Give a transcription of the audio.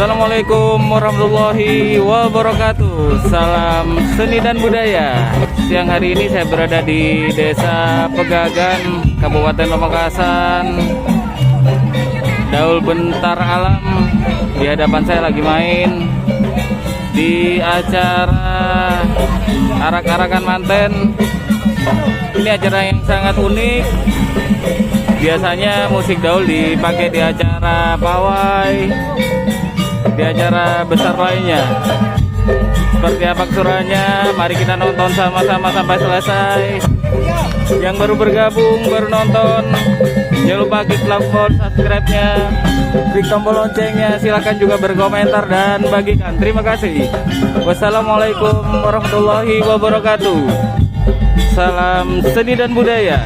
Assalamualaikum warahmatullahi wabarakatuh. Salam seni dan budaya. Siang hari ini saya berada di Desa Pegagan, Kabupaten Pamekasan. Daul Bentar Alam. Di hadapan saya lagi main di acara arak-arakan manten. Ini acara yang sangat unik. Biasanya musik daul dipakai di acara pawai, di acara besar lainnya. Seperti apa keseruannya? Mari kita nonton sama-sama sampai selesai. Yang baru bergabung, baru nonton, jangan lupa klik tombol subscribe-nya, klik tombol loncengnya. Silahkan juga berkomentar dan bagikan. Terima kasih. Wassalamualaikum warahmatullahi wabarakatuh. Salam seni dan budaya.